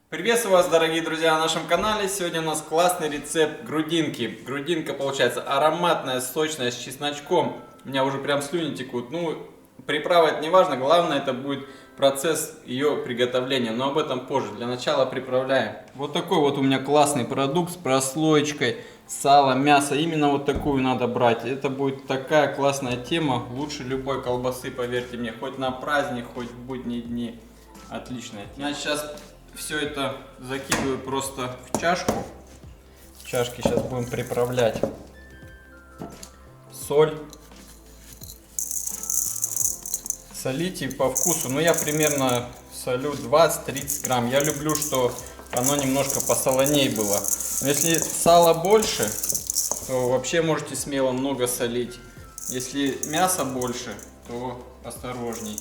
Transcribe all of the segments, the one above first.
Приветствую вас, дорогие друзья, на нашем канале. Сегодня у нас классный рецепт грудинки. Грудинка получается ароматная, сочная, с чесночком. У меня уже прям слюни текут. Приправа это не важно, главное это будет процесс ее приготовления. Но об этом позже. Для начала приправляем. Вот такой вот у меня классный продукт с прослоечкой сала, мясо. Именно вот такую надо брать. Это будет такая классная тема. Лучше любой колбасы, поверьте мне. Хоть на праздник, хоть в будние дни. Отличная. Я сейчас все это закидываю просто в чашку. В чашке сейчас будем приправлять соль. Солите по вкусу. Я примерно солю 20-30 грамм. Я люблю, что оно немножко посолоней было. Но если сала больше, то вообще можете смело много солить. Если мясо больше, то осторожней,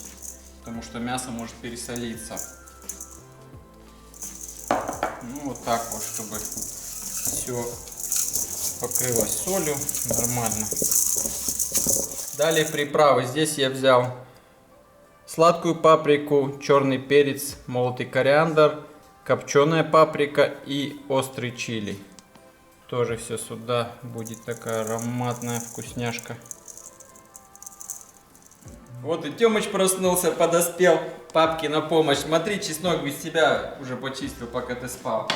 потому что мясо может пересолиться. Вот так вот, чтобы все покрылось солью нормально. Далее приправы. Здесь я взял сладкую паприку, черный перец, молотый кориандр, копченая паприка и острый чили. Тоже все сюда будет такая ароматная вкусняшка. Вот и Тёмыч проснулся, подоспел папке на помощь. Смотри, чеснок без тебя уже почистил, пока ты спал.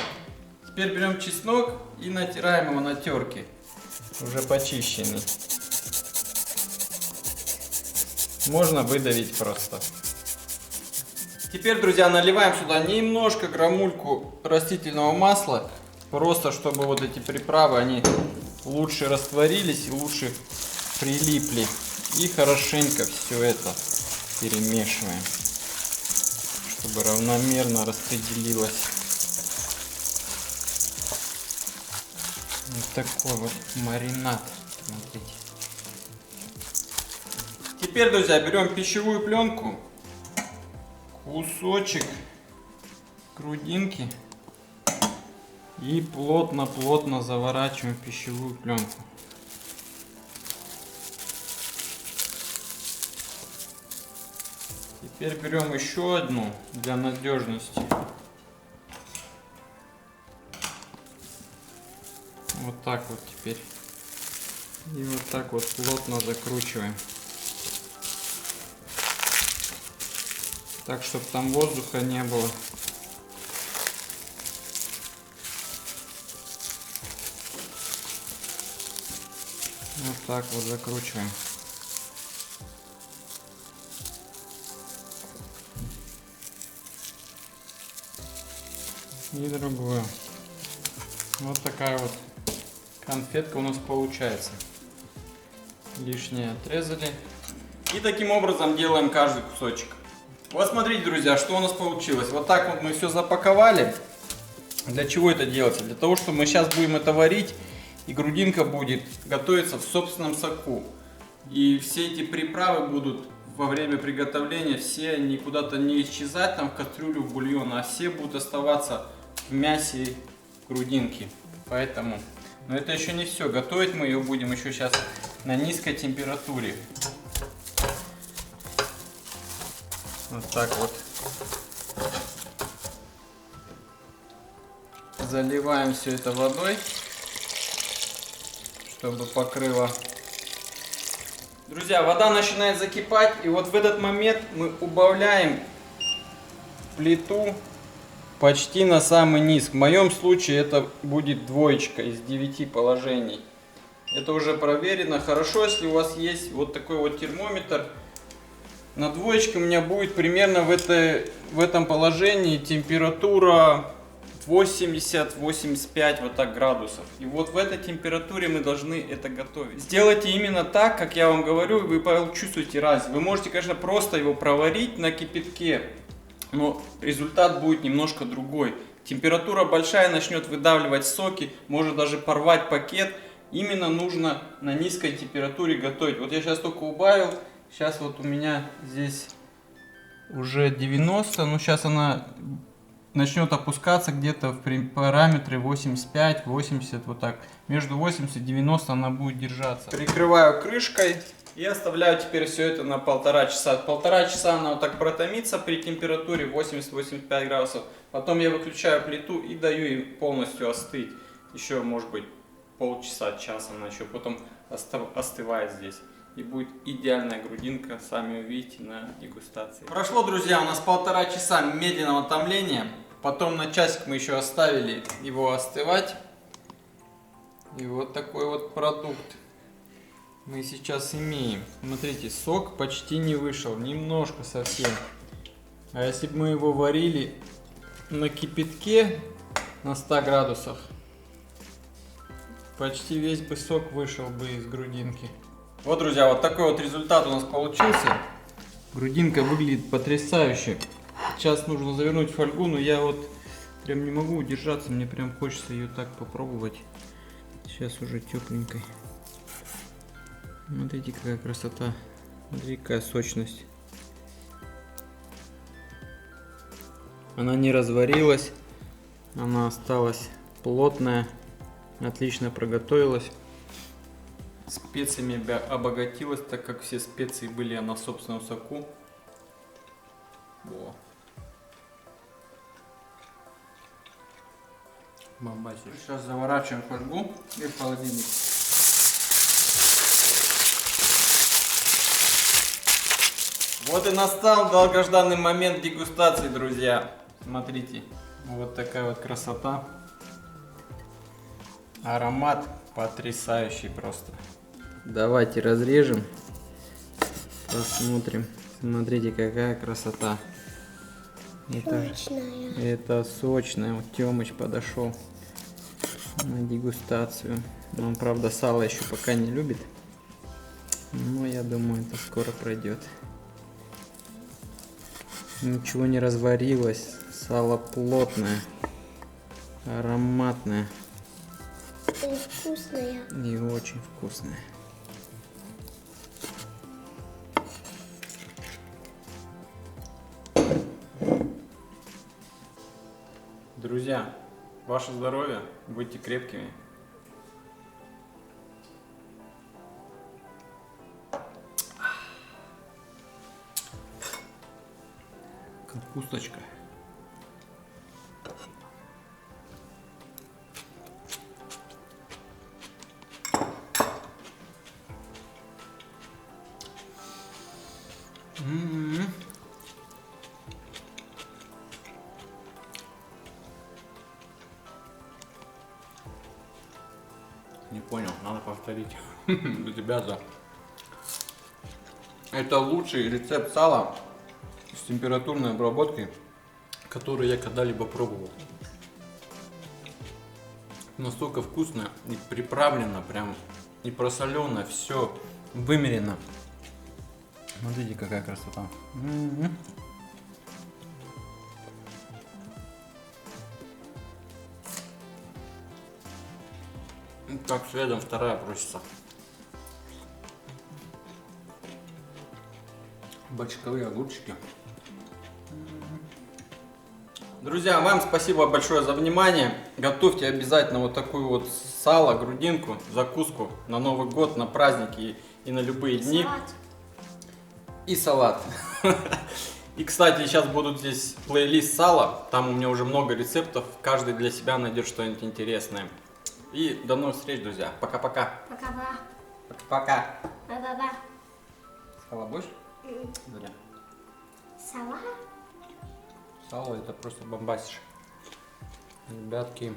Теперь берем чеснок и натираем его на терке. Уже почищенный. Можно выдавить просто. Теперь, друзья, наливаем сюда немножко граммульку растительного масла. Просто чтобы вот эти приправы, они лучше растворились и лучше прилипли. И хорошенько все это перемешиваем, чтобы равномерно распределилось. Вот такой вот маринад. Смотрите. Теперь, друзья, берем пищевую пленку, кусочек грудинки и плотно-плотно заворачиваем в пищевую пленку. Теперь берем еще одну для надежности. Вот так вот теперь. И вот так вот плотно закручиваем. Так, чтобы там воздуха не было. Вот так вот закручиваем. И другую. Вот такая вот конфетка у нас получается. Лишнее отрезали. И таким образом делаем каждый кусочек. Вот смотрите, друзья, что у нас получилось. Вот так вот мы все запаковали. Для чего это делается? Для того, что мы сейчас будем это варить. И грудинка будет готовиться в собственном соку. И все эти приправы будут во время приготовления, все они куда-то не исчезать там в кастрюлю, в бульон, а все будут оставаться в мясе грудинки. Поэтому, но это еще не все. Готовить мы ее будем еще сейчас на низкой температуре. Вот так вот. Заливаем все это водой, чтобы покрыло. Друзья, вода начинает закипать, и вот в этот момент мы убавляем плиту почти на самый низ. В моем случае это будет двоечка из 9 положений. Это уже проверено. Хорошо, если у вас есть вот такой вот термометр. На двоечке у меня будет примерно в этом положении температура 80-85 вот так градусов. И вот в этой температуре мы должны это готовить. Сделайте именно так, как я вам говорю, и вы почувствуете разницу. Вы можете, конечно, просто его проварить на кипятке, но результат будет немножко другой. Температура большая, начнет выдавливать соки, может даже порвать пакет. Именно нужно на низкой температуре готовить. Вот я сейчас только убавил. Сейчас вот у меня здесь уже 90, но сейчас она начнет опускаться где-то в параметры 85-80, вот так. Между 80 и 90 она будет держаться. Прикрываю крышкой и оставляю теперь все это на 1,5 часа. 1,5 часа она вот так протомится при температуре 80-85 градусов. Потом я выключаю плиту и даю ей полностью остыть. Еще, может быть, полчаса, час она еще потом остывает здесь. И будет идеальная грудинка, сами увидите на дегустации. Прошло, друзья, у нас 1,5 часа медленного томления. Потом на часик мы еще оставили его остывать. И вот такой вот продукт мы сейчас имеем. Смотрите, сок почти не вышел, немножко совсем. А если бы мы его варили на кипятке на 100 градусах, почти весь бы сок вышел бы из грудинки. Вот, друзья, вот такой вот результат у нас получился. Грудинка выглядит потрясающе. Сейчас нужно завернуть в фольгу, но я вот прям не могу удержаться, мне прям хочется ее так попробовать. Сейчас уже тепленькой. Смотрите, какая красота. Смотрите, какая сочность. Она не разварилась, она осталась плотная, отлично проготовилась. Специями обогатилась, так как все специи были на собственном соку. Во. Бомбасик. Сейчас заворачиваем фольгу и в холодильник. Вот и настал долгожданный момент дегустации, друзья. Смотрите, вот такая вот красота. Аромат потрясающий просто. Давайте разрежем, посмотрим. Смотрите, какая красота. Это сочная. Вот Тёмыч подошел на дегустацию. Он, правда, сало еще пока не любит. Но я думаю, это скоро пройдет. Ничего не разварилось. Сало плотное, ароматное. И вкусное. И очень вкусное. Друзья, ваше здоровье, будьте крепкими. Капусточка. Не понял, надо повторить. Ребята, это лучший рецепт сала с температурной обработкой, который я когда-либо пробовал. Настолько вкусно и приправлено, прям и просолено, все вымерено. Смотрите, какая красота. Так, следом вторая просится. Бочковые огурчики. Друзья, вам спасибо большое за внимание. Готовьте обязательно вот такую вот сало, грудинку, закуску на Новый год, на праздники и на любые дни. Салат. И салат. И, кстати, сейчас будут здесь плейлист сала. Там у меня уже много рецептов. Каждый для себя найдет что-нибудь интересное. И до новых встреч, друзья. Пока-пока. Пока-пока. Пока. Ба-ба-ба. Сало будешь? Зря. Салат? Сало это просто бомбасишь. Ребятки.